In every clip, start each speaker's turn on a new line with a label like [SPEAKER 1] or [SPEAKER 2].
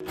[SPEAKER 1] On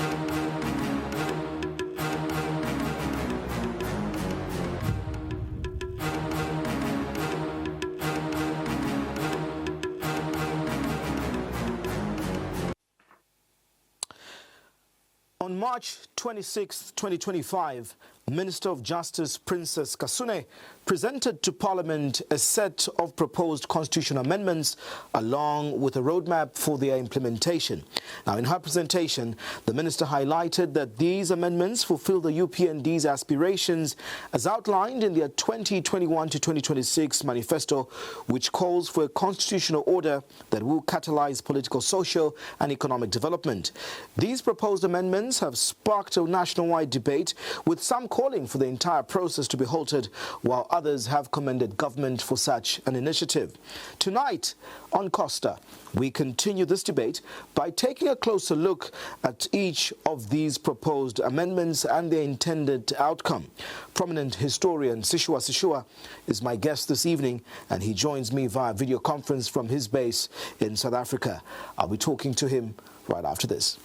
[SPEAKER 1] March 26, 2025, Minister of Justice Princess Kasune presented to Parliament a set of proposed constitutional amendments along with a roadmap for their implementation. Now, in her presentation, the minister highlighted that these amendments fulfill the UPND's aspirations as outlined in their 2021 to 2026 manifesto, which calls for a constitutional order that will catalyze political, social and economic development. These proposed amendments have sparked a nationwide debate, with some calling for the entire process to be halted, while others have commended government for such an initiative. Tonight on Costa, we continue this debate by taking a closer look at each of these proposed amendments and their intended outcome. Prominent historian Sishuwa Sishuwa is my guest this evening, and he joins me via video conference from his base in South Africa. I'll be talking to him right after this.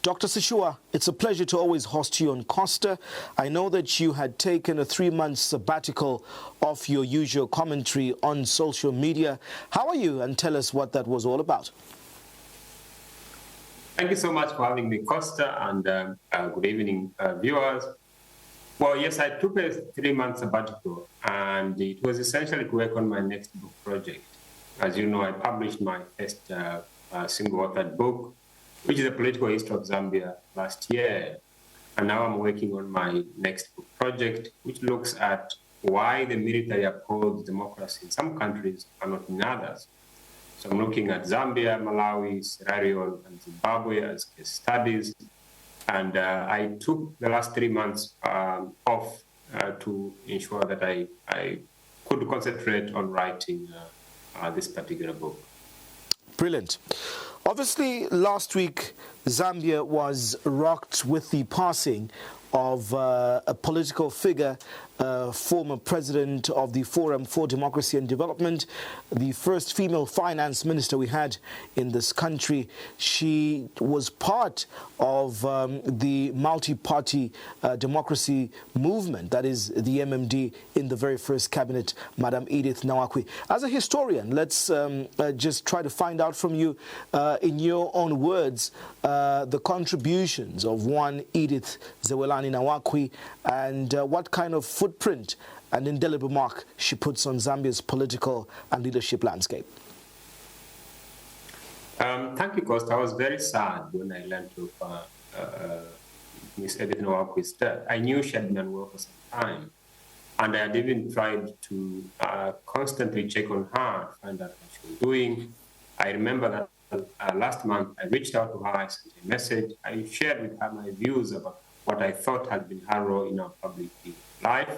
[SPEAKER 1] Dr. Sishuwa, it's a pleasure to always host you on Costa. I know that you had taken a 3-month sabbatical off your usual commentary on social media. How are you? And tell us what that was all about.
[SPEAKER 2] Thank you so much for having me, Costa, and good evening, viewers. Well, yes, I took a 3-month sabbatical, and it was essentially to work on my next book project. As you know, I published my first single-authored book, which is a political history of Zambia, last year. And now I'm working on my next book project, which looks at why the military upholds democracy in some countries and not in others. So I'm looking at Zambia, Malawi, Sierra Leone, and Zimbabwe as case studies. And I took the last 3 months off to ensure that I could concentrate on writing this particular book.
[SPEAKER 1] Brilliant. Obviously, last week, Zambia was rocked with the passing of a political figure, former president of the Forum for Democracy and Development, the first female finance minister we had in this country. She was part of the multi-party democracy movement, that is the MMD, in the very first cabinet, Madam Edith Nawakwi. As a historian, let's just try to find out from you, in your own words, the contributions of one Edith Zewelani Nawakwi, and what kind of footprint and indelible mark she puts on Zambia's political and leadership landscape.
[SPEAKER 2] Thank you, Costa. I was very sad when I learned of Miss Edith Nawakwi's death. I knew she had been unwell for some time, and I had even tried to constantly check on her, find out what she was doing. I remember that last month I reached out to her, I sent a message, I shared with her my views about what I thought had been her role in our public life,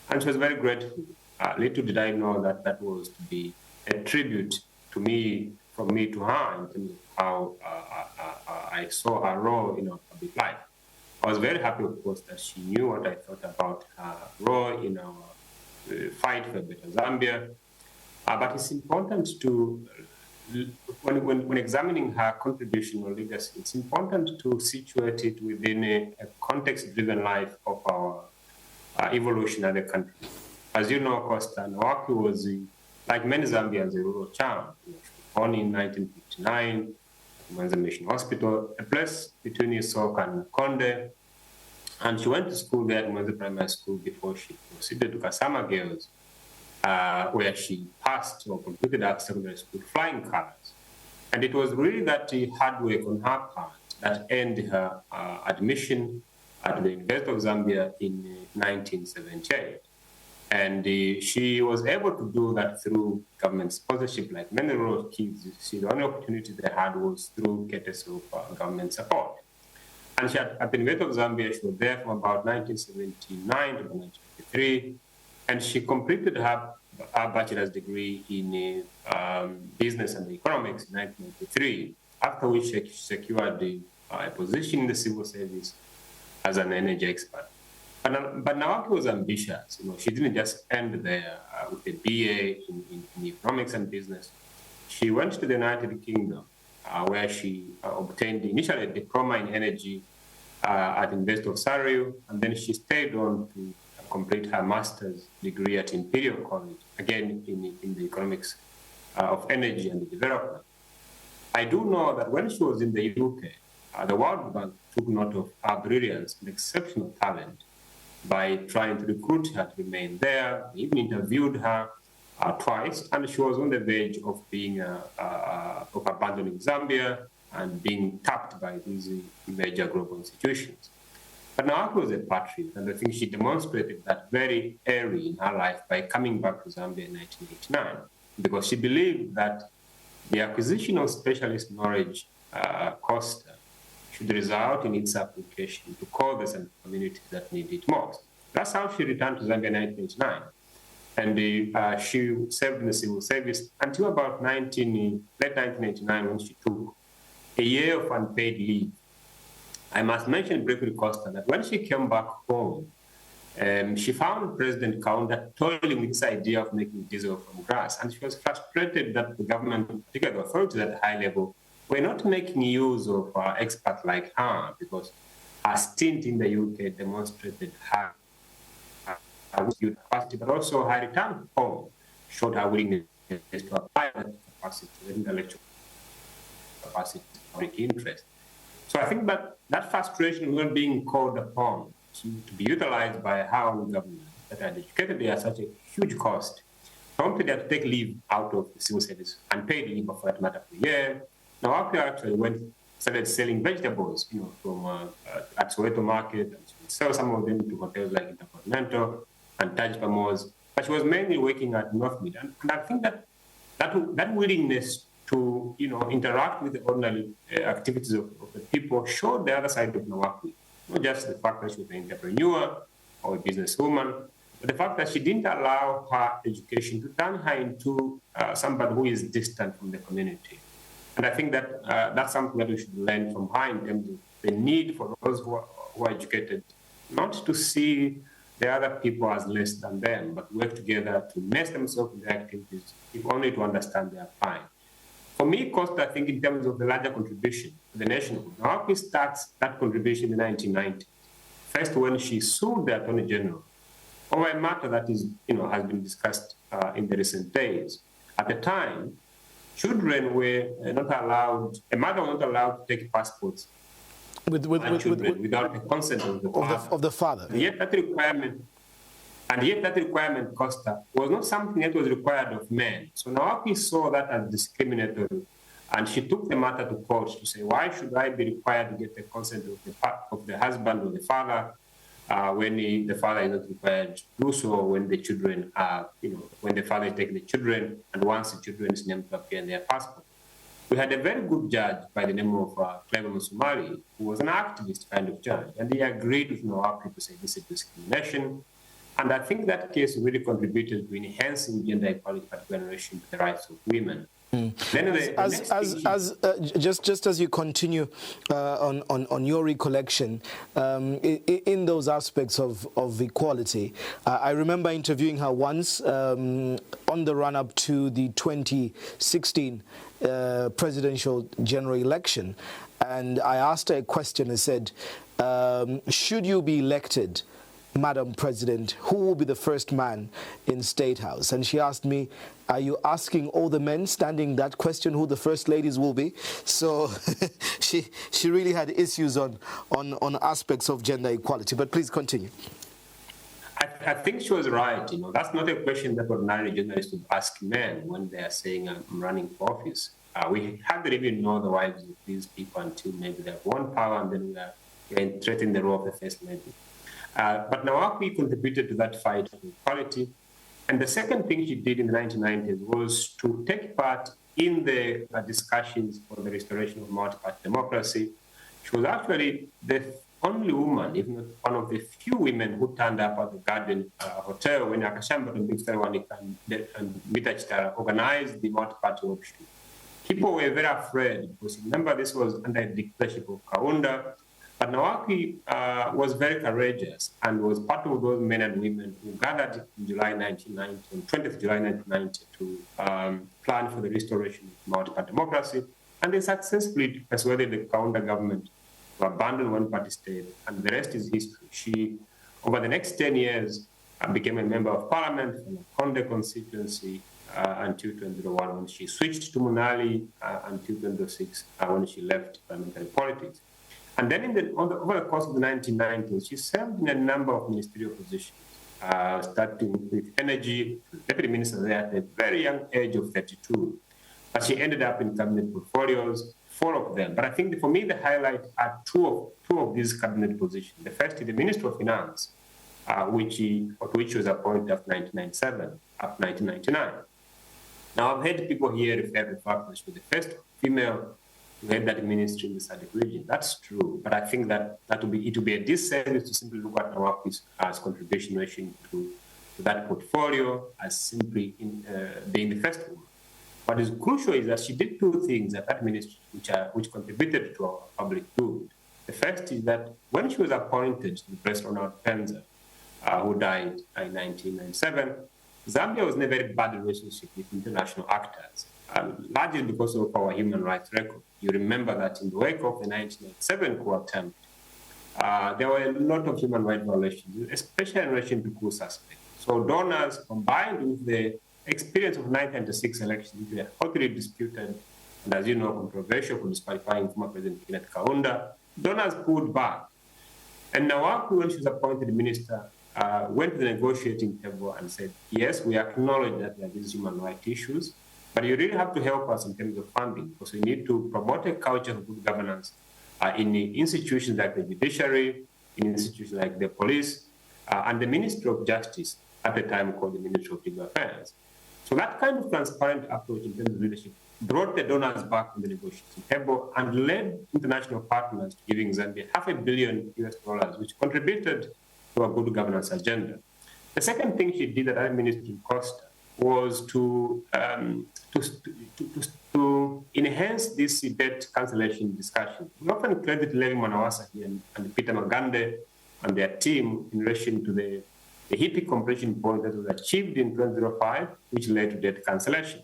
[SPEAKER 2] and she was very grateful. Little did I know that that was to be a tribute to me, from me to her, in terms of how I saw her role in our public life. I was very happy, of course, that she knew what I thought about her role in our fight for a better Zambia. But it's important to, when examining her contribution or legacy, it's important to situate it within a context-driven life of our evolution as a country. As you know, Costa, Nawakwi was, like many Zambians, a rural child. She was born in 1959 at Mwansa Mission Hospital, a place between Isoko and Konde. And she went to school there at Mwansa Primary School before she proceeded to Kasama Girls, where she passed or completed her secondary school flying colors. And it was really that hard work on her part that earned her admission at the University of Zambia in 1978. And she was able to do that through government sponsorship. Like many rural kids, the only opportunity they had was through courtesy of government support. And she at the University of Zambia, she was there from about 1979 to 1983. And she completed her bachelor's degree in business and economics in 1993, after which she secured a position in the civil service as an energy expert. But Nawakwi was ambitious. She didn't just end there with a BA in economics and business. She went to the United Kingdom, where she obtained initially a diploma in energy at University of Surrey, and then she stayed on to complete her master's degree at Imperial College, again in the economics of energy and development. I do know that when she was in the UK, the World Bank took note of her brilliance and exceptional talent by trying to recruit her to remain there. They even interviewed her twice, and she was on the verge of being of abandoning Zambia and being tapped by these major global institutions. But Nawakwi was a patriot, and I think she demonstrated that very early in her life by coming back to Zambia in 1989, because she believed that the acquisition of specialist knowledge, Costa, should result in its application to causes and communities that need it most. That's how she returned to Zambia in 1989. And she served in the civil service until about late 1989, when she took a year of unpaid leave. I must mention briefly, Costa, that when she came back home, she found President Kaunda toiling with this idea of making diesel from grass. And she was frustrated that the government, particularly the authorities at the high level, were not making use of experts like her, because her stint in the UK demonstrated her capacity, but also her return home showed her willingness to apply that capacity, the intellectual capacity, public interest. So I think that that frustration was being called upon to be utilized by her own government that had educated her at such a huge cost, prompted her to take leave out of the civil service, unpaid leave for that matter for a year. Nawakwi actually started selling vegetables, from at Soweto Market, and she would sell some of them to hotels like Intercontinental and Taj Pamos. But she was mainly working at North Mid, and I think that willingness to interact with the ordinary activities of the people showed the other side of Nawakwi. Not just the fact that she was an entrepreneur or a businesswoman, but the fact that she didn't allow her education to turn her into somebody who is distant from the community. And I think that that's something that we should learn from her in terms of the need for those who are educated not to see the other people as less than them, but work together to immerse themselves in their activities, if only to understand their fine. For me, Costa, I think in terms of the larger contribution to the nationhood, Nawakwi starts that contribution in the 1990s. First, when she sued the Attorney General over a matter that is, has been discussed in the recent days. At the time, children were not allowed, a mother was not allowed to take passports without the consent of the father. And yet that requirement, Costa, was not something that was required of men. So Nawakwi saw that as discriminatory, and she took the matter to court to say, why should I be required to get the consent of the husband or the father when the father is not required to do so when the children are, when the father is taking the children and wants the children's name to appear in their passport. We had a very good judge by the name of Clever Musumali, who was an activist kind of judge, and he agreed with Nawakwi to say this is discrimination. And I think that case really contributed to enhancing gender equality, particularly in relation to the rights of women.
[SPEAKER 1] Just as you continue on your recollection in those aspects of equality, I remember interviewing her once on the run-up to the 2016 presidential general election, and I asked her a question. I said, should you be elected, Madam President, who will be the first man in State House? And she asked me, are you asking all the men standing that question who the first ladies will be? So she really had issues on aspects of gender equality. But please continue.
[SPEAKER 2] I think she was right. That's not a question that ordinary journalists would ask men when they are saying, I'm running for office. We hardly even know the wives of these people until maybe they have won power, and then we are threatening the role of the first lady. But Nawakwi contributed to that fight for equality. And the second thing she did in the 1990s was to take part in the discussions for the restoration of multi-party democracy. She was actually the only woman, if not one of the few women, who turned up at the Garden Hotel when Akashamba and Mita Chitara organized the multi-party option. People were very afraid because, remember, this was under the dictatorship of Kaunda. But Nawakwi was very courageous and was part of those men and women who gathered in July 1990, on 20th July 1990, to plan for the restoration of multi-party democracy. And they successfully persuaded the counter government to abandon one-party state, and the rest is history. She, over the next 10 years, became a member of parliament from the Konde constituency until 2001, when she switched to Munali until 2006, when she left parliamentary politics. And then over the course of the 1990s, she served in a number of ministerial positions, starting with energy, deputy minister there at a very young age of 32. But she ended up in cabinet portfolios, 4 of them. But I think for me, the highlight are two of these cabinet positions. The first is the Minister of Finance, which was appointed after 1997, up 1999. Now, I've heard people here refer to the fact that she was the first female to head that ministry in the SADC region. That's true, but I think that it would be a disservice to simply look at Nawakwi's contribution to that portfolio as simply being the first woman. What is crucial is that she did 2 things at that ministry which contributed to our public good. The first is that when she was appointed to replace Ronald Penza, who died in 1997, Zambia was in a very bad relationship with international actors, largely because of our human rights record. You remember that in the wake of the 1997 coup attempt, there were a lot of human rights violations, especially in relation to coup suspects. So donors, combined with the experience of 1996 elections, which were hotly disputed and, as you know, controversial for disqualifying former President Kenneth Kaunda, donors pulled back. And Nawakwi, when she was appointed minister, went to the negotiating table and said, yes, we acknowledge that there are these human rights issues, but you really have to help us in terms of funding, because we need to promote a culture of good governance in institutions like the judiciary, in institutions like the police, and the Ministry of Justice, at the time called the Ministry of Legal Affairs. So that kind of transparent approach in terms of leadership brought the donors back on the negotiating table and led international partners to giving Zambia $500 million, which contributed to a good governance agenda. The second thing she did at that ministry in Costa was to enhance this debt cancellation discussion. We often credit Levi Mwanawasa here and Peter Magande and their team in relation to the hippie completion point that was achieved in 2005, which led to debt cancellation.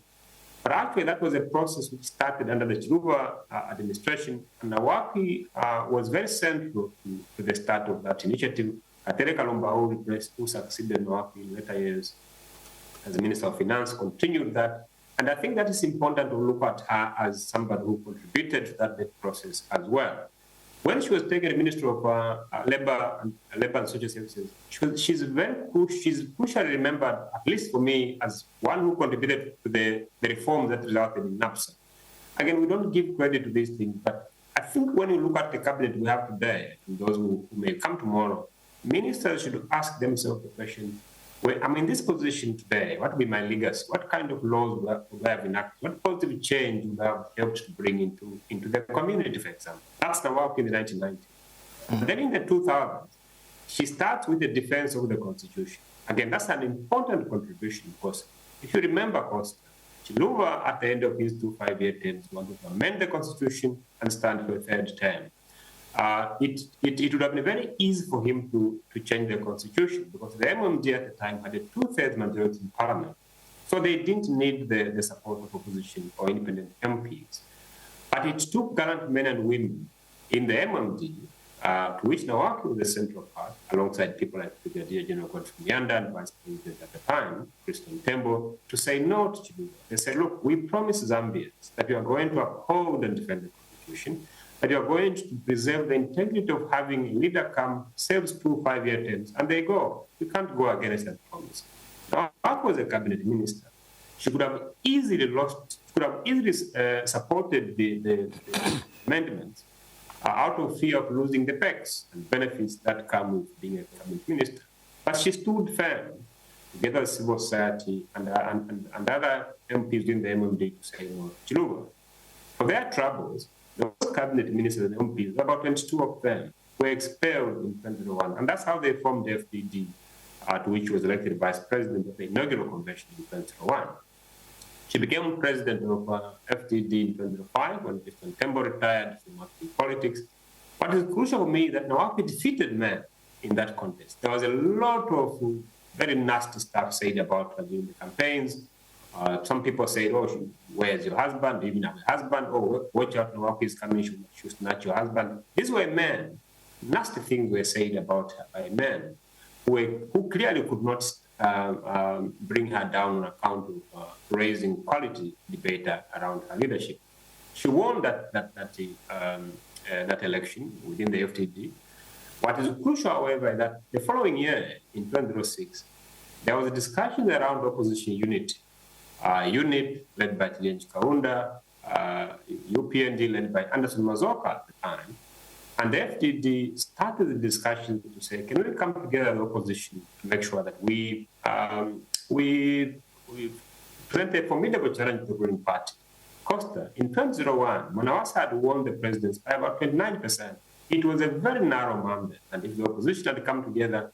[SPEAKER 2] But actually, that was a process which started under the Chiluba administration, and Nawakwi was very central to the start of that initiative. Katere Kalumba, who succeeded Nawakwi in later years as the Minister of Finance, continued that. And I think that is important to look at her as somebody who contributed to that process as well. When she was taken Minister of Labor and Social Services, she's crucially remembered, at least for me, as one who contributed to the reform that resulted in NAPSA. Again, we don't give credit to these things, but I think when you look at the cabinet we have today, and those who may come tomorrow, ministers should ask themselves the question, well, I'm in this position today, what will be my legacy? What kind of laws would I have enacted? What positive change would I have helped to bring into the community, for example? That's the work in the 1990s. Mm-hmm. Then in the 2000s, she starts with the defense of the Constitution. Again, that's an important contribution, because if you remember Costa, Chiluba, at the end of his 2 5-year terms, wanted to amend the Constitution and stand for a 3rd term. It would have been very easy for him to change the Constitution, because the MMD at the time had a 2/3 majority in Parliament. So they didn't need the support of opposition or independent MPs. But it took gallant men and women in the MMD, to which Nawakwi was the central part, alongside people like Brigadier General Godfrey Nyanda and Vice President at the time, Christian Tembo, to say no to Chiluba. They said, look, we promise Zambians that we are going to uphold and defend the Constitution, that you are going to preserve the integrity of having a leader come, serves 2 5-year terms, and they go. We can't go against that promise. Now, Nawakwi was a cabinet minister. She could have easily supported the amendments out of fear of losing the perks and benefits that come with being a cabinet minister. But she stood firm, together with civil society and other MPs in the MMD, to say no to Chiluba. For their troubles, those cabinet ministers and MPs, about 22 of them, were expelled in 2001. And that's how they formed the FDD, to which was elected vice president of the inaugural convention in 2001. She became president of FDD in 2005 when Christian Tembo retired from active politics. What is crucial for me is that Nawakwi defeated men in that contest. There was a lot of very nasty stuff said about her during the campaigns. Some people said, oh, where's your husband? Do you even have a husband? Oh, watch out, Nawakwi is coming, she'll snatch your husband. These were men. Nasty things were said about her by men who clearly could not bring her down on account of raising quality debate around her leadership. She won that election within the FTD. What is crucial, however, is that the following year, in 2006, there was a discussion around opposition unity. UNIP, led by Tilenji Kaunda, UPND, led by Anderson Mazoka at the time, and the FTD started the discussion to say, can we come together as opposition to make sure that we present a formidable challenge to the ruling party? Costa, in 2001, Mwanawasa had won the presidency by about 29%. It was a very narrow mandate, and if the opposition had come together,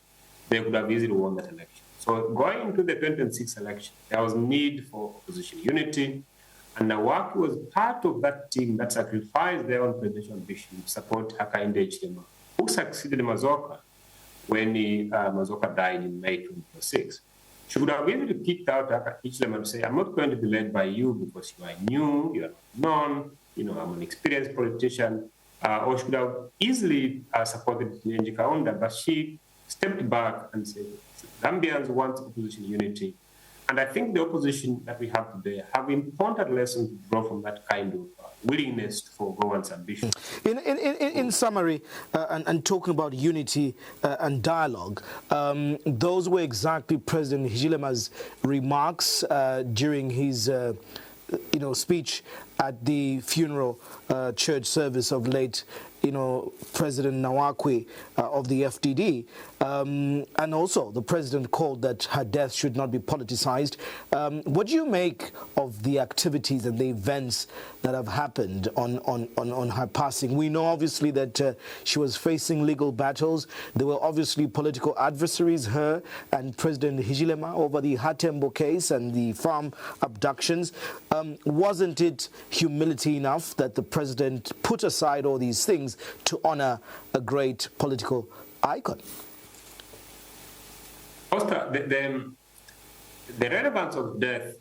[SPEAKER 2] they could have easily won that election. So going into the 2006 election, there was need for opposition unity, and Nawakwi was part of that team that sacrificed their own presidential ambition to support Hakainde Hichilema, who succeeded Mazoka when Mazoka died in May 2006. She would have easily picked out Hichilema and say, I'm not going to be led by you because you are new, you are not known, I'm an experienced politician. Or she could have easily supported Tilenji Kaunda, but she stepped back and said, Zambians want opposition unity. And I think the opposition that we have today have important lessons to draw from that kind of willingness to forego one's ambition.
[SPEAKER 1] In summary, and talking about unity and dialogue, those were exactly President Hichilema's remarks during his speech at the funeral church service of late, President Nawakwi of the FDD. And also, the president called that her death should not be politicized. What do you make of the activities and the events that have happened on her passing? We know, obviously, that she was facing legal battles. There were obviously political adversaries, her and President Hichilema, over the Hatembo case and the farm abductions. Wasn't it humility enough that the president put aside all these things to honor a great political icon?
[SPEAKER 2] Costa, the relevance of death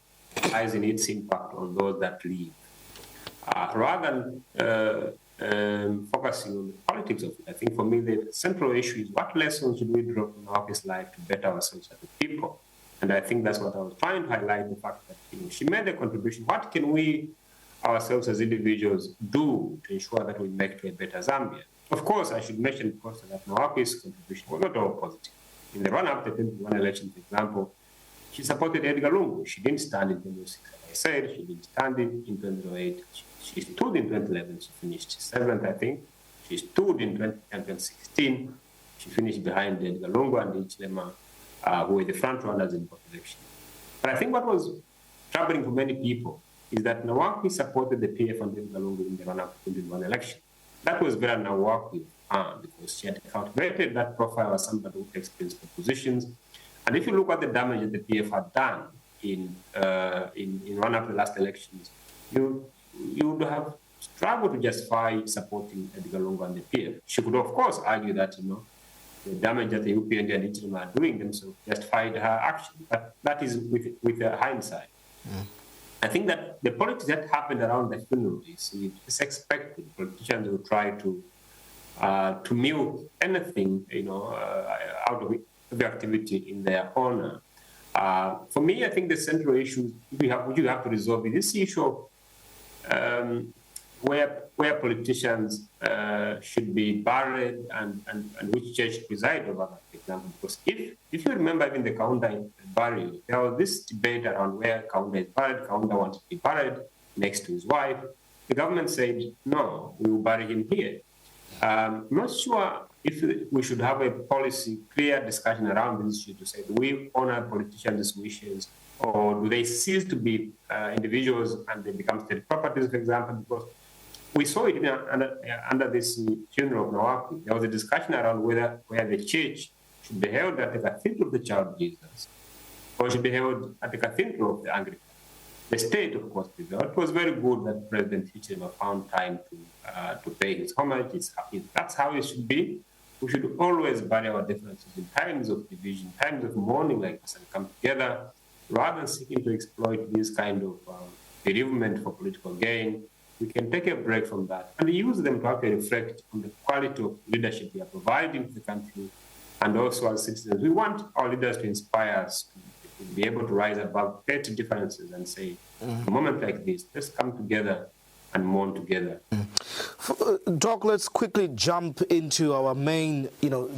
[SPEAKER 2] lies in its impact on those that live. Rather than focusing on the politics of it, I think for me the central issue is what lessons should we draw from Nawakwi's life to better ourselves as a people? And I think that's what I was trying to highlight, the fact that she made a contribution. What can we ourselves as individuals do to ensure that we make to a better Zambia? Of course, I should mention, of course, that Nawakwi's contribution was not all positive. In the run-up to the 2021 election, for example, she supported Edgar Lungu. She didn't stand in 2006, as I said. She didn't stand in 2008. She stood in 2011. She finished 7th, I think. She stood in 2016. She finished behind Edgar Lungu and Hichilema, who were the front runners in both elections. But I think what was troubling for many people is that Nawakwi supported the PF and Edgar Lungu in the run-up to the 2021 election. That was very Nawakwi, because she had cultivated that profile as somebody who takes principal positions. And if you look at the damage that the PF had done in one of the last elections, you would have struggled to justify supporting Edgar Lungu and the PF. She could, of course, argue that, the damage that the UPND and Hichilema are doing themselves justified her action. But that is with hindsight. Mm. I think that the politics that happened around the funeral is expected. Politicians will try to milk anything, out of the activity in their honor. For me, I think the central issue which you have to resolve is this issue of where politicians should be buried and which church should preside over that, for example. Because if you remember even the Kaunda burial, there was this debate around where Kaunda is buried. Kaunda wanted to be buried next to his wife. The government said, no, we will bury him here. I'm not sure if we should have a policy, clear discussion around this issue to say, do we honor politicians' wishes, or do they cease to be individuals and they become state properties, for example? Because we saw it under this funeral of Nawakwi. There was a discussion around where the church should be held at the Cathedral of the Child Jesus, or should be held at the Cathedral of the Anglican. The state, of course, prevailed. It was very good that President Hichilema found time to pay his homage. That's how it should be. We should always bury our differences in times of division, times of mourning like this, and come together rather than seeking to exploit this kind of bereavement for political gain. We can take a break from that and use them to actually reflect on the quality of leadership we are providing to the country. And also as citizens, we want our leaders to inspire us to be able to rise above petty differences and say, a moment like this, let's come together and mourn together.
[SPEAKER 1] Doc, let's quickly jump into our main,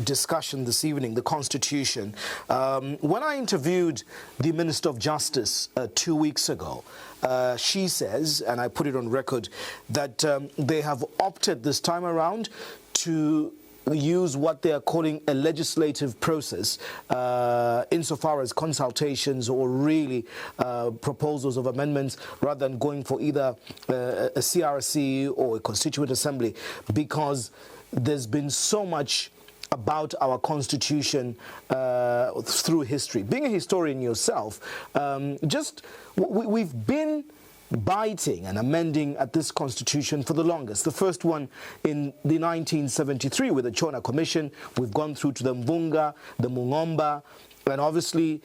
[SPEAKER 1] discussion this evening, the Constitution. When I interviewed the Minister of Justice 2 weeks ago, she says, and I put it on record, that they have opted this time around to use what they are calling a legislative process insofar as consultations or really proposals of amendments rather than going for either a CRC or a Constituent Assembly, because there's been so much about our Constitution through history. Being a historian yourself, we've been biting and amending at this Constitution for the longest. The first one in the 1973 with the Chona Commission. We've gone through to the Mvunga, the Mungomba, and obviously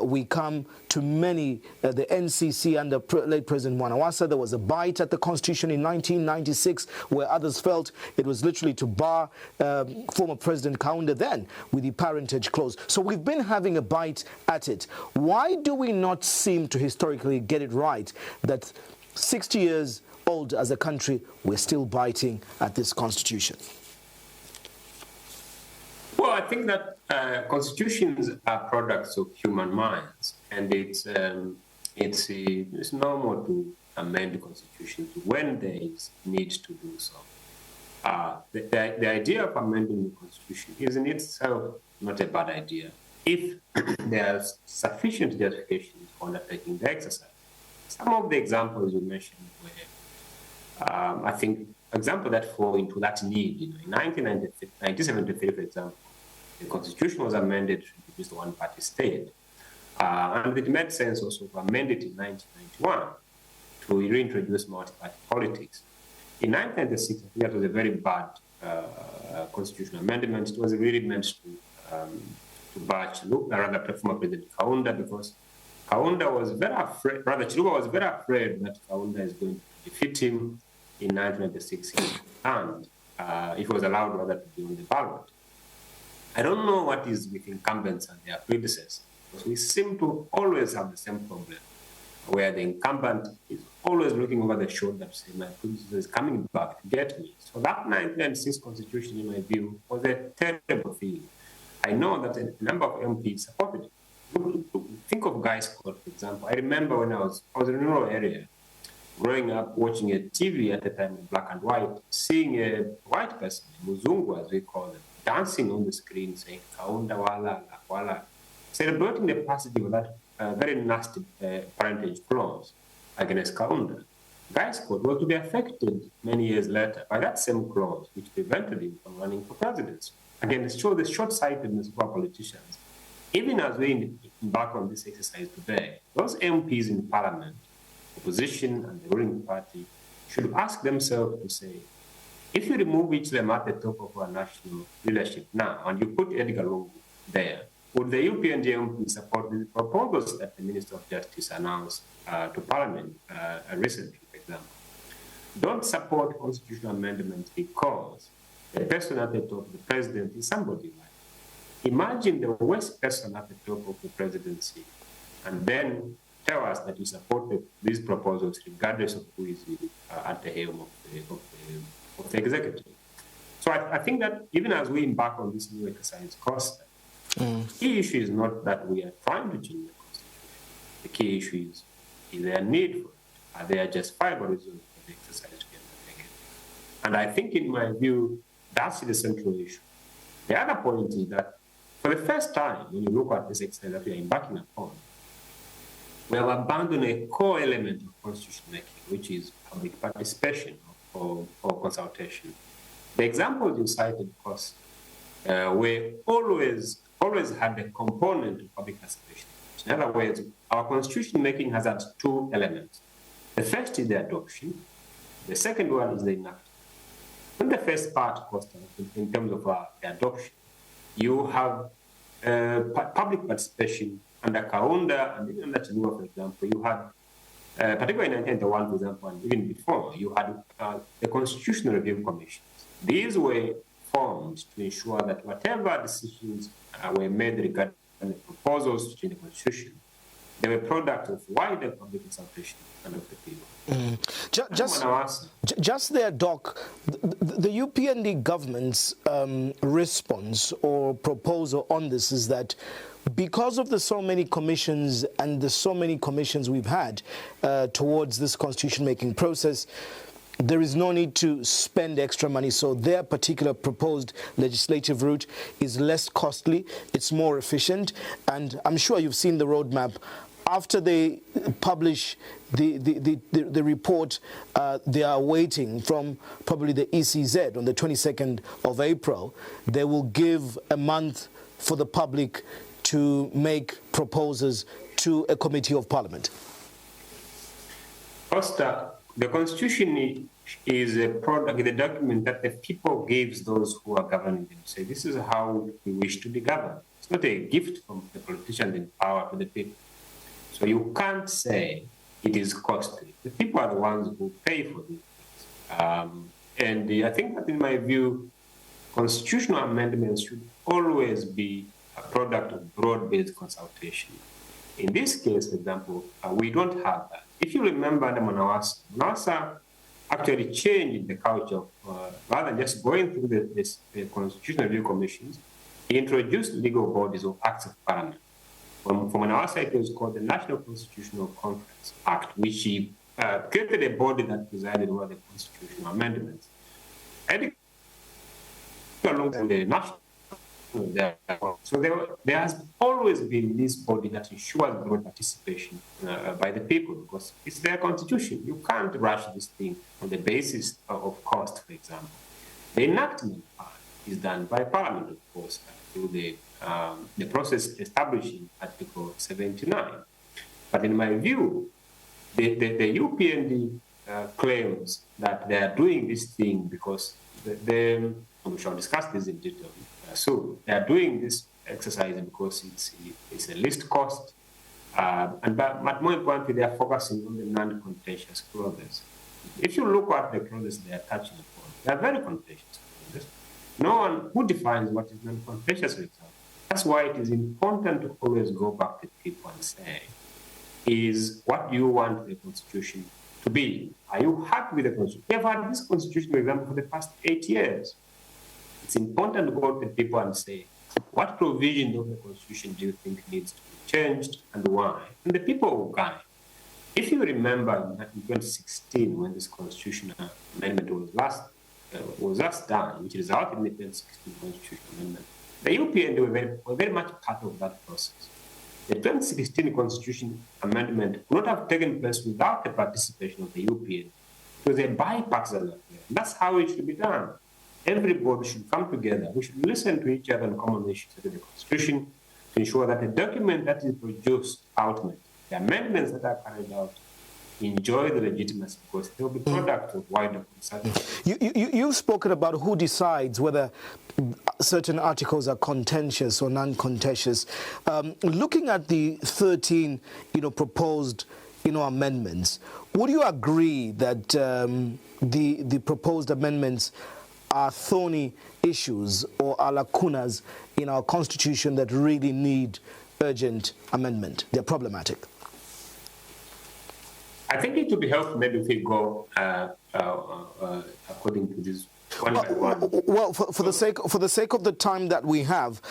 [SPEAKER 1] we come to many, the NCC under late President Nawakwi. There was a bite at the Constitution in 1996 where others felt it was literally to bar former President Kaunda then with the parentage clause. So we've been having a bite at it. Why do we not seem to historically get it right that 60 years old as a country, we're still biting at this Constitution?
[SPEAKER 2] Well, I think that constitutions are products of human minds, and it's normal to amend constitutions when there is need to do so. The idea of amending the constitution is in itself not a bad idea if there's sufficient justification for undertaking the exercise. Some of the examples you mentioned were, I think, examples that fall into that need. In 1973, for example, the Constitution was amended to introduce the one-party state. And it made sense also to amend it in 1991 to reintroduce multi-party politics. In 1996, I think that was a very bad constitutional amendment. It was really meant to bar former President Kaunda, because Kaunda was very afraid, Chiluba was very afraid that Kaunda is going to defeat him in 1996, and if he was allowed to be on the ballot. I don't know what is with incumbents and their predecessors, because we seem to always have the same problem, where the incumbent is always looking over the shoulder to say, my predecessor is coming back to get me. So that 1996 Constitution, in my view, was a terrible thing. I know that a number of MPs supported it. Think of Guy Scott, for example. I remember when I was in a rural area, growing up, watching a TV at the time in black and white, seeing a white person, Muzungu as we call them, dancing on the screen saying, Kaunda wala, wala, celebrating the passage of that very nasty parentage clause against Kaunda. Guy Scott was to be affected many years later by that same clause, which prevented him from running for presidency. Again, it shows the short-sightedness of our politicians. Even as we embark on this exercise today, those MPs in Parliament, opposition and the ruling party, should ask themselves to say, if you remove each of them at the top of our national leadership now, and you put Edgar Lungu there, would the UPND MP support the proposals that the Minister of Justice announced to Parliament recently, for example? Don't support constitutional amendments because the person at the top of the president is somebody like. Imagine the worst person at the top of the presidency, and then tell us that you support these proposals regardless of who is at the helm of the executive. So I think that even as we embark on this new exercise, Costa, the key issue is not that we are trying to change the Constitution. The key issue is there a need for it? Are there justifiable reasons for the exercise to be undertaken? And I think, in my view, that's the central issue. The other point is that for the first time, when you look at this exercise that we are embarking upon, we have abandoned a core element of constitution making, which is public participation or consultation. The examples you cited, of course, we always had a component of public participation. In other words, our constitution making has had two elements. The first is the adoption. The second one is the enactment. In the first part, Costa, in terms of the adoption, you have public participation under Kaunda and even under Chinua, for example. You had, particularly in 1991, for example, and even before, you had the Constitutional Review Commissions. These were formed to ensure that whatever decisions were made regarding the proposals to change the Constitution, they were product of wider public consultation and of the people.
[SPEAKER 1] Just there, Doc, the UPND government's response or proposal on this is that because of the so many commissions and the so many commissions we've had towards this constitution-making process, there is no need to spend extra money. So their particular proposed legislative route is less costly, it's more efficient, and I'm sure you've seen the roadmap. After they publish the report, they are waiting from probably the ECZ on the 22nd of April. They will give a month for the public to make proposals to a committee of parliament.
[SPEAKER 2] Costa, the Constitution is a product, the document that the people gives those who are governing them. Say, this is how we wish to be governed. It's not a gift from the politicians in power to the people. So you can't say it is costly. The people are the ones who pay for this. And I think that, in my view, constitutional amendments should always be a product of broad-based consultation. In this case, for example, we don't have that. If you remember under Nawakwi actually changed the culture of, rather than just going through the Constitutional Review Commissions, he introduced legal bodies or acts of parliament. From our side, it was called the National Constitutional Conference Act, which he created a body that presided over the constitutional amendments. And the national, so there has always been this body that ensures broad participation by the people, because it's their constitution. You can't rush this thing on the basis of cost, for example. The enactment part is done by Parliament, of course, through the process establishing Article 79. But in my view, the UPND claims that they are doing this thing because we shall discuss this in detail. So they are doing this exercise because it's a least cost, but more importantly, they are focusing on the non-contentious clauses. If you look at the clauses they are touching upon, they are very contentious clauses. No one who defines what is non-contentious, for example. That's why it is important to always go back to people and say, is what you want the Constitution to be? Are you happy with the Constitution? We have had this Constitution, for example, for the past 8 years. It's important to go to people and say, what provision of the Constitution do you think needs to be changed and why? And the people will guide. If you remember in 2016, when this constitutional amendment was last done, which resulted in the 2016 constitutional amendment, the UPND were very much part of that process. The 2016 constitution amendment would not have taken place without the participation of the UPND. It was a bipartisan affair. That's how it should be done. Everybody should come together. We should listen to each other on common issues of the Constitution to ensure that the document that is produced ultimately, the amendments that are carried out, enjoy the legitimacy because they will be product of wider consultation.
[SPEAKER 1] You've spoken about who decides whether certain articles are contentious or non-contentious. Looking at the 13, proposed, amendments, would you agree that the proposed amendments are thorny issues or are lacunas in our constitution that really need urgent amendment? They're problematic.
[SPEAKER 2] I think it would be helpful maybe if we go according to this one by one.
[SPEAKER 1] Well, for the sake of the time that we have,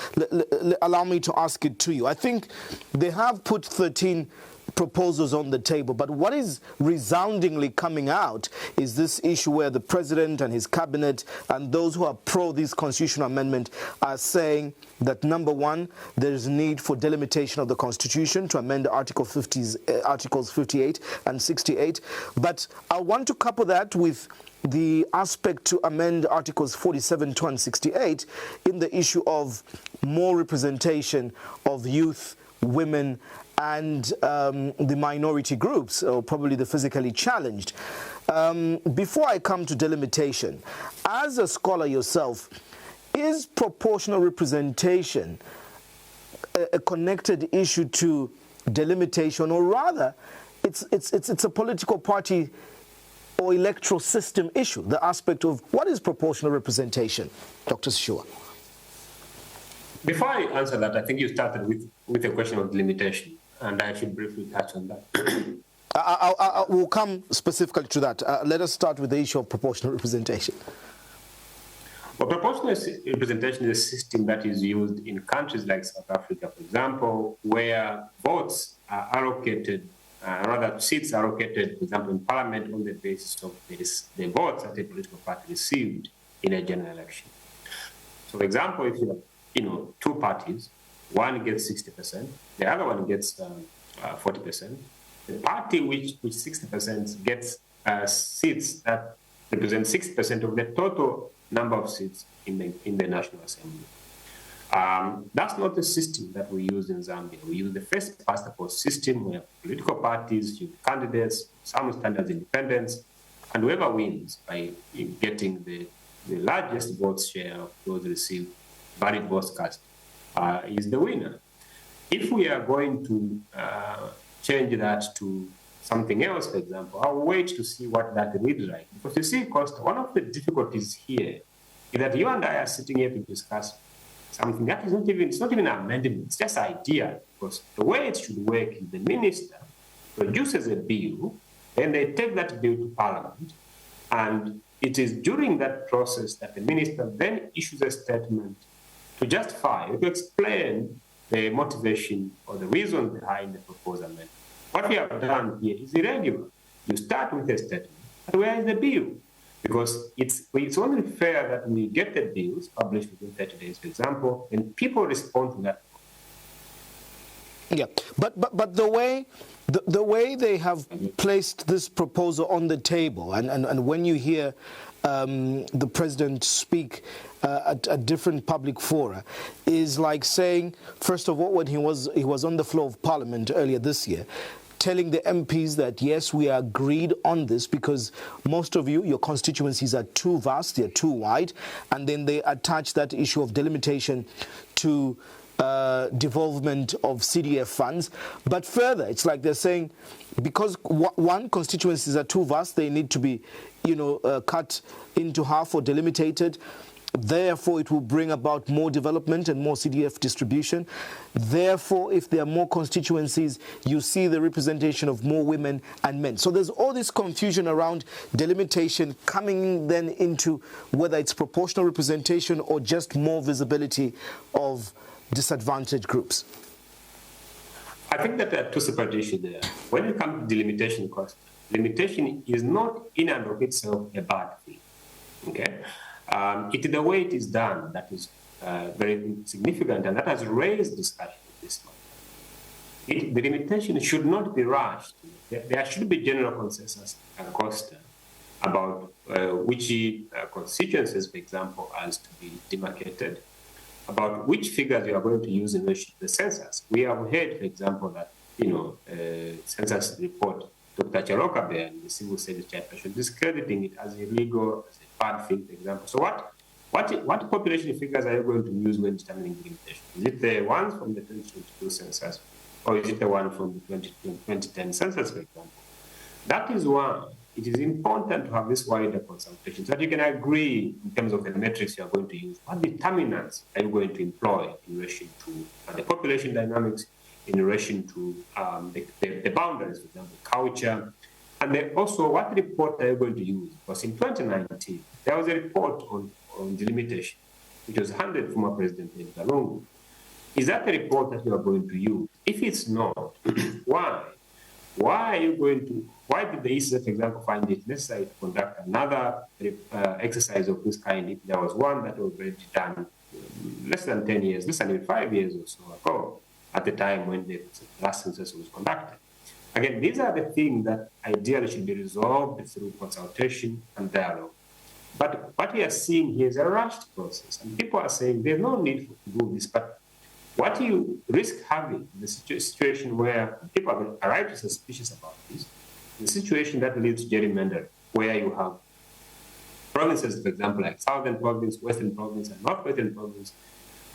[SPEAKER 1] allow me to ask it to you. I think they have put 13 proposals on the table, but what is resoundingly coming out is this issue where the president and his cabinet and those who are pro this constitutional amendment are saying that, number one, there is a need for delimitation of the constitution to amend Articles 58 and 68. But I want to couple that with the aspect to amend Articles 47, 2 and 68 in the issue of more representation of youth, women and the minority groups, or probably the physically challenged. Before I come to delimitation, as a scholar yourself, is proportional representation a connected issue to delimitation, or rather, it's a political party or electoral system issue, the aspect of what is proportional representation, Dr. Sishuwa?
[SPEAKER 2] Before I answer that, I think you started with a question of delimitation, and I should briefly touch on that.
[SPEAKER 1] I will come specifically to that. Let us start with the issue of proportional representation.
[SPEAKER 2] Well, proportional representation is a system that is used in countries like South Africa, for example, where votes are allocated, rather seats are allocated, for example, in parliament on the basis of the votes that a political party received in a general election. So, for example, if you have two parties, one gets 60%, the other one gets 40%. The party which 60% gets seats that represent 60% of the total number of seats in the National Assembly. That's not the system that we use in Zambia. We use the first past the post system where political parties use candidates, some stand as independents, and whoever wins by getting the largest votes share of those received valid votes cast is the winner. If we are going to change that to something else, for example, I'll wait to see what that reads like. Because you see, Costa, one of the difficulties here is that you and I are sitting here to discuss something that is it's not even an amendment, it's just idea. Because the way it should work is the minister produces a bill, then they take that bill to Parliament, and it is during that process that the minister then issues a statement to justify, to explain the motivation or the reason behind the proposed amendment. What we have done here is irregular. You start with a statement, but where is the bill? Because it's only fair that we get the bills published within 30 days, for example, and people respond to that.
[SPEAKER 1] Yeah, but the way they have placed this proposal on the table, and when you hear the president speak at different public fora, is like saying, first of all, when he was on the floor of Parliament earlier this year, telling the MPs that yes, we are agreed on this because most of your constituencies are too vast, they're too wide, and then they attach that issue of delimitation to devolvement of CDF funds. But further, it's like they're saying, because one, constituencies are too vast, they need to be, cut into half or delimitated. Therefore, it will bring about more development and more CDF distribution. Therefore, if there are more constituencies, you see the representation of more women and men. So there's all this confusion around delimitation coming then into whether it's proportional representation or just more visibility of disadvantaged groups.
[SPEAKER 2] I think that there are two separate issues there. When it comes to delimitation, cost, limitation is not in and of itself a bad thing. Okay? It is the way it is done that is very significant, and that has raised discussion this month. The limitation should not be rushed. There should be general consensus at Costa about which constituencies, for example, are to be demarcated, about which figures you are going to use in the census. We have heard, for example, that census report, Dr. Charokabe, the civil service chairperson, discrediting it as illegal, as a bad thing, for example. So what population figures are you going to use when determining the limitation? Is it the ones from the 2022 census, or is it the one from the 2010 census, for example? That is why it is important to have this wider consultation so that you can agree in terms of the metrics you are going to use. What determinants are you going to employ in relation to the population dynamics, in relation to the boundaries, for example, culture, and then also what report are you going to use? Because in 2019, there was a report on delimitation, which was handed former President Edith. Is that a report that you are going to use? If it's not, why? Why did the ECF, for example, find it necessary to conduct another exercise of this kind if there was one that was already done less than 10 years, less than 5 years or so ago, at the time when the last census was conducted? Again, these are the things that ideally should be resolved through consultation and dialogue. But what we are seeing here is a rushed process, and people are saying there's no need to do this. But What you risk having in the situation where people are rightly suspicious about this, the situation that leads to gerrymandering, where you have provinces, for example, like Southern Province, Western Province, and Northwestern Province,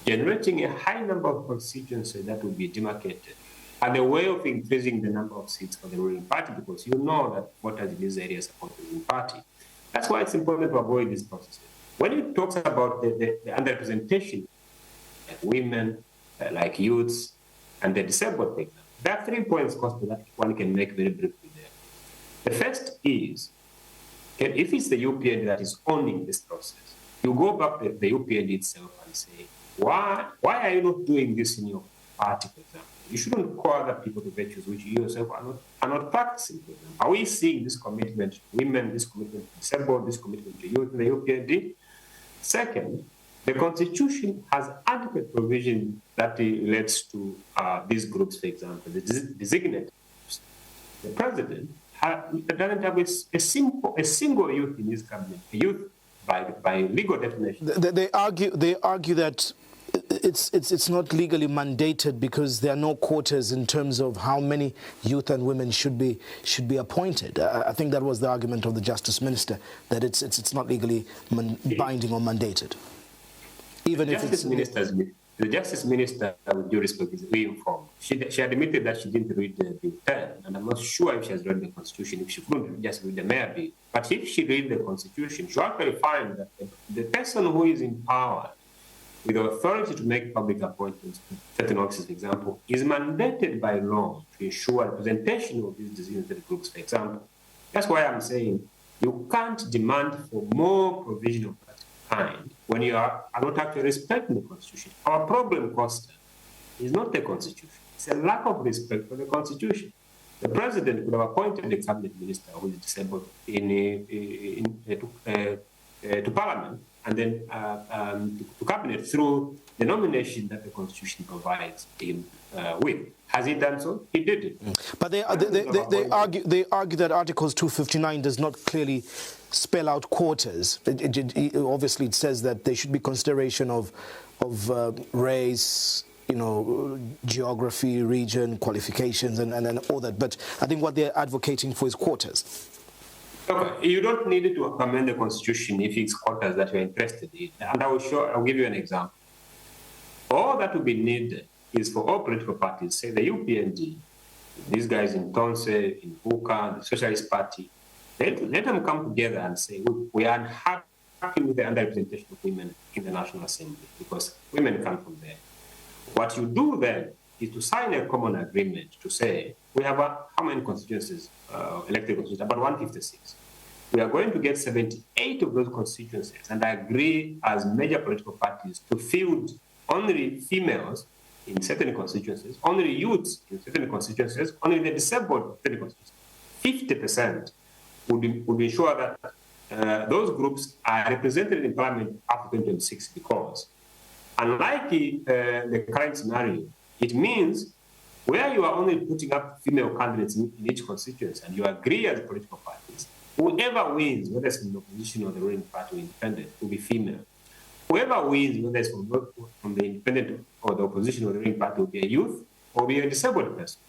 [SPEAKER 2] generating a high number of constituencies that will be demarcated, and a way of increasing the number of seats for the ruling party, because you know that voters in these areas support the ruling party. That's why it's important to avoid this process. When it talks about the underrepresentation, like women, like youths, and the disabled, for example, there are 3 points, Costa, that one can make very briefly there. The first is, if it's the UPND that is owning this process, you go back to the UPND itself and say, why are you not doing this in your party, for example? You shouldn't call other people to virtues which you yourself are not practicing, for example. Are we seeing this commitment to women, this commitment to disabled, this commitment to youth in the UPND? Second, the Constitution has adequate provision that relates to these groups, for example, the designated groups. The president doesn't have a single youth in his cabinet, a youth by legal definition.
[SPEAKER 1] They argue that it's not legally mandated because there are no quotas in terms of how many youth and women should be appointed. I think that was the argument of the Justice Minister, that it's not legally binding or mandated. Even if it's
[SPEAKER 2] the Justice Minister, with due respect, is very informed. She admitted that she didn't read the Bill 10, and I'm not sure if she has read the Constitution, if she couldn't just read the Mayor Bill. But if she read the Constitution, she'll actually find that the person who is empowered with the authority to make public appointments to certain offices, for example, is mandated by law to ensure representation of these designated groups, for example. That's why I'm saying you can't demand for more provision of that kind when you are not actually respecting the Constitution. Our problem, Costa, is not the Constitution. It's a lack of respect for the Constitution. The president could have appointed a cabinet minister who is disabled to Parliament, and then to cabinet through the nomination that the Constitution provides him with. Has he done so? He did it.
[SPEAKER 1] But they argue that Articles 259 does not clearly spell out quotas. Obviously, it says that there should be consideration of race, geography, region, qualifications, and all that. But I think what they're advocating for is quotas.
[SPEAKER 2] Okay, you don't need to amend the Constitution if it's quotas that you're interested in. And I'll give you an example. All that will be needed is for all political parties, say the UPND, these guys in Tonse, in Buka, the Socialist Party, let them come together and say, look, we are unhappy with the underrepresentation of women in the National Assembly because women come from there. What you do then is to sign a common agreement to say, we have how many constituencies, elected constituencies? About 156. We are going to get 78 of those constituencies and agree as major political parties to field only females in certain constituencies, only youths in certain constituencies, only the disabled in certain constituencies. 50% would ensure that those groups are represented in Parliament after 2026 because, unlike the current scenario, it means where you are only putting up female candidates in each constituency and you agree as political parties, whoever wins, whether it's from the opposition or the ruling party or independent, will be female. Whoever wins, whether it's from the independent or the opposition or the ruling party, will be a youth or be a disabled person.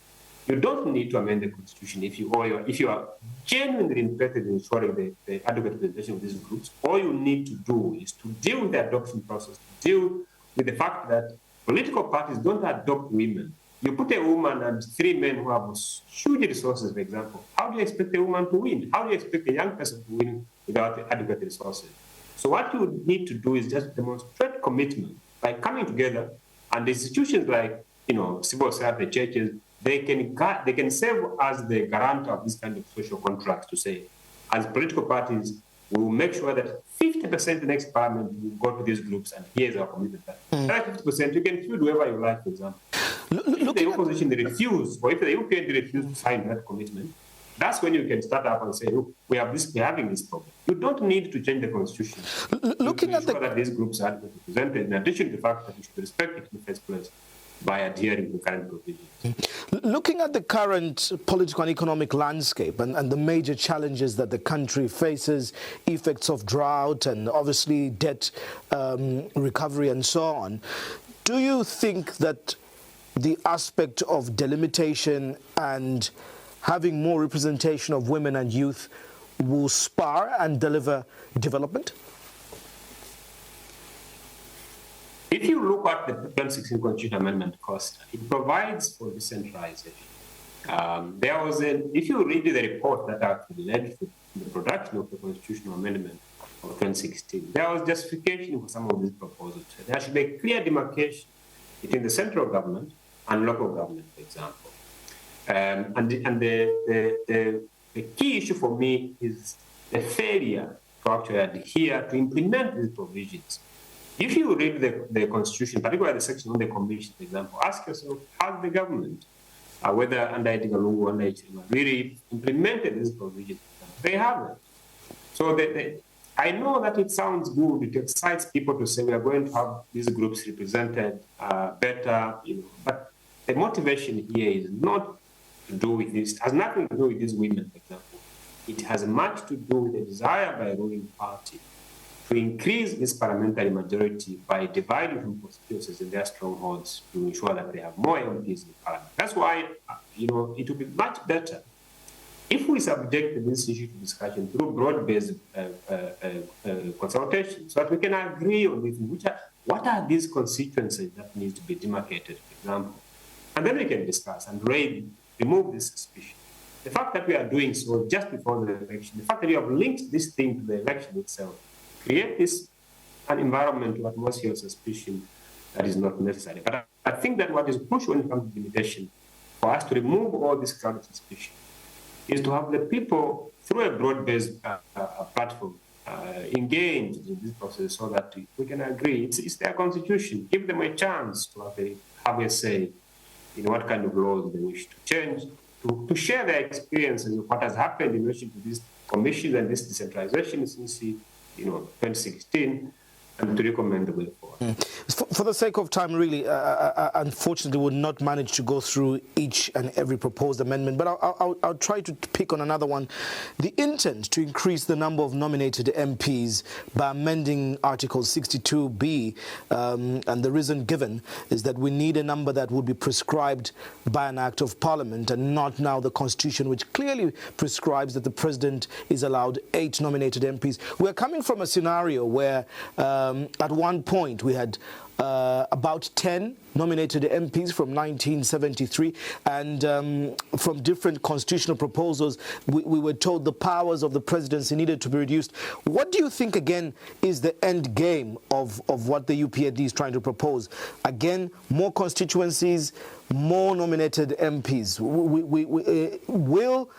[SPEAKER 2] You don't need to amend the Constitution if you are genuinely interested in ensuring the adequate representation of these groups. All you need to do is to deal with the adoption process, to deal with the fact that political parties don't adopt women. You put a woman and 3 men who have huge resources, for example. How do you expect a woman to win? How do you expect a young person to win without adequate resources? So what you need to do is just demonstrate commitment by coming together, and the institutions like civil society, churches, they can serve as the guarantor of this kind of social contracts to say, as political parties, we will make sure that 50% the next parliament will go to these groups, and here's our commitment. That 50%, you can field whoever you like, for example. If the opposition refuse, or if the UPND refuse to sign that commitment, that's when you can start up and say, look, we're having this problem. You don't need to change the Constitution to ensure that these groups are represented, in addition to the fact that you should respect it in the first place by adhering to the current provisions.
[SPEAKER 1] Looking at the current political and economic landscape and the major challenges that the country faces, effects of drought and obviously debt recovery and so on, Do you think that the aspect of delimitation and having more representation of women and youth will spur and deliver development?
[SPEAKER 2] If you look at the 2016 Constitutional Amendment, Costa, it provides for decentralization. If you read the report that actually led to the production of the Constitutional Amendment of 2016, there was justification for some of these proposals. There should be a clear demarcation between the central government and local government, for example. The key issue for me is the failure to actually adhere to implement these provisions. If you read the Constitution, particularly the section on the Commission, for example, ask yourself, has the government, whether under Edith or under Chirima, really implemented these provisions? They haven't. So I know that it sounds good, it excites people to say we are going to have these groups represented better, but the motivation here is not to do with this, has nothing to do with these women, for example. It has much to do with the desire by a ruling party to increase this parliamentary majority by dividing from constituencies in their strongholds to ensure that they have more MPs in parliament. That's why, it would be much better if we subject this issue to discussion through broad-based consultation, so that we can agree on what are these constituencies that need to be demarcated, for example, and then we can discuss and remove this suspicion. The fact that we are doing so just before the election, the fact that we have linked this thing to the election itself, create an environment of atmosphere of suspicion that is not necessary. But I think that what is crucial when it comes to limitation, for us to remove all this kind of suspicion, is to have the people, through a broad-based platform, engaged in this process so that we can agree. It's their constitution. Give them a chance to have a say in what kind of laws they wish to change, to share their experiences of what has happened in relation to this commission and this decentralization since 2016, and to recommend the way forward.
[SPEAKER 1] For the sake of time, really, unfortunately, we'll not manage to go through each and every proposed amendment, but I'll try to pick on another one. The intent to increase the number of nominated MPs by amending Article 62B, and the reason given is that we need a number that would be prescribed by an Act of Parliament and not now the Constitution, which clearly prescribes that the President is allowed 8 nominated MPs. We're coming from a scenario where at one point we had about 10 nominated MPs from 1973, and from different constitutional proposals, we were told the powers of the presidency needed to be reduced. What do you think, again, is the end game of what the UPND is trying to propose? Again, more constituencies, more nominated MPs. Will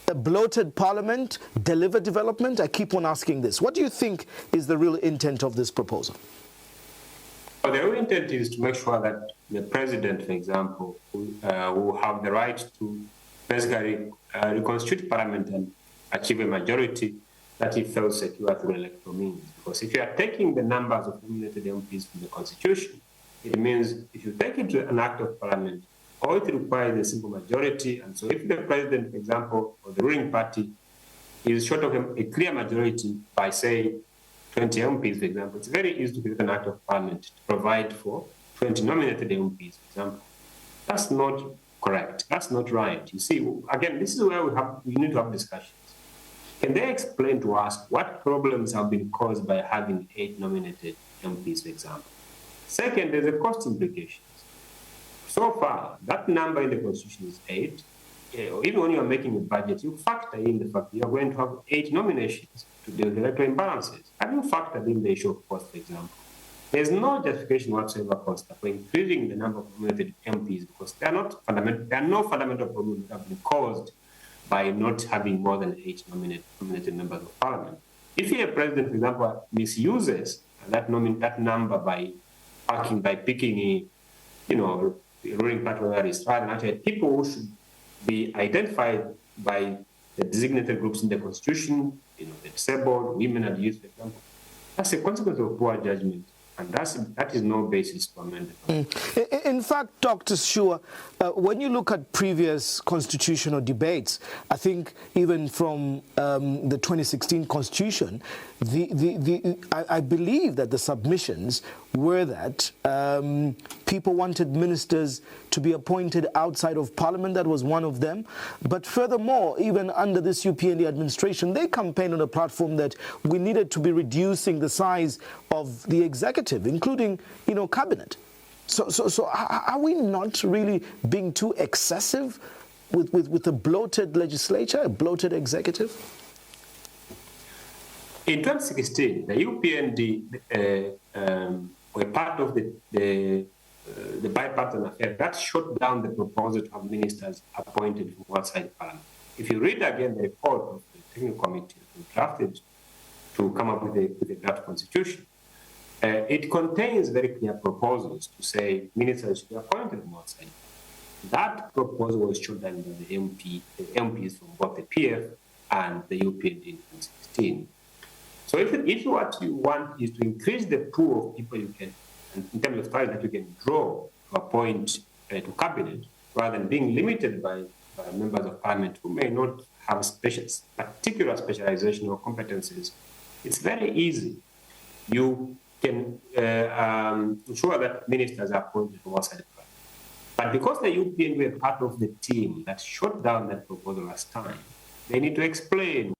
[SPEAKER 1] a bloated parliament deliver development? I keep on asking this. What do you think is the real intent of this proposal?
[SPEAKER 2] Well, the real intent is to make sure that the president, for example, will have the right to basically reconstitute parliament and achieve a majority that he feels secure through electoral means. Because if you are taking the numbers of nominated MPs from the Constitution, it means if you take it to an act of parliament, all it requires a simple majority. And so if the president, for example, or the ruling party is short of a clear majority by, say, 20 MPs, for example, it's very easy to create an act of parliament to provide for 20 nominated MPs, for example. That's not correct. That's not right. You see, again, this is where we need to have discussions. Can they explain to us what problems have been caused by having 8 nominated MPs, for example? Second, there's a cost implications. So far, that number in the Constitution is 8. Even when you are making a budget, you factor in the fact you are going to have 8 nominations to deal with electoral imbalances. Have you factored in the issue of cost, for example? There's no justification whatsoever, Costa, for increasing the number of nominated MPs because there are no fundamental problems that have been caused by not having more than 8 nominated members of parliament. If a president, for example, misuses that number by picking the ruling party where is rather than actually people who should be identified by the designated groups in the Constitution, the disabled, women and youth, for example. That's a consequence of poor judgment And that is no basis for amendment.
[SPEAKER 1] In fact, Dr. Sishuwa, when you look at previous constitutional debates, I think even from the 2016 constitution, I believe that the submissions were that people wanted ministers to be appointed outside of parliament. That was one of them. But furthermore, even under this UPND administration, they campaigned on a platform that we needed to be reducing the size of the executive, including, cabinet. So are we not really being too excessive with a bloated legislature, a bloated executive?
[SPEAKER 2] In 2016, the UPND were part of the bipartisan affair that shut down the proposal to have ministers appointed from outside parliament. If you read again the report of the technical committee who drafted to come up with a draft constitution, it contains very clear proposals to say ministers should be appointed from outside. That proposal was shut down by the MPs from both the PF and the UPND in 2016. So if what you want is to increase the pool of people you can, in terms of time that you can draw to appoint to cabinet, rather than being limited by members of parliament who may not have particular specialization or competencies, it's very easy. You can ensure that ministers are appointed from outside the parliament. But because the UPN were part of the team that shut down that proposal last time, they need to explain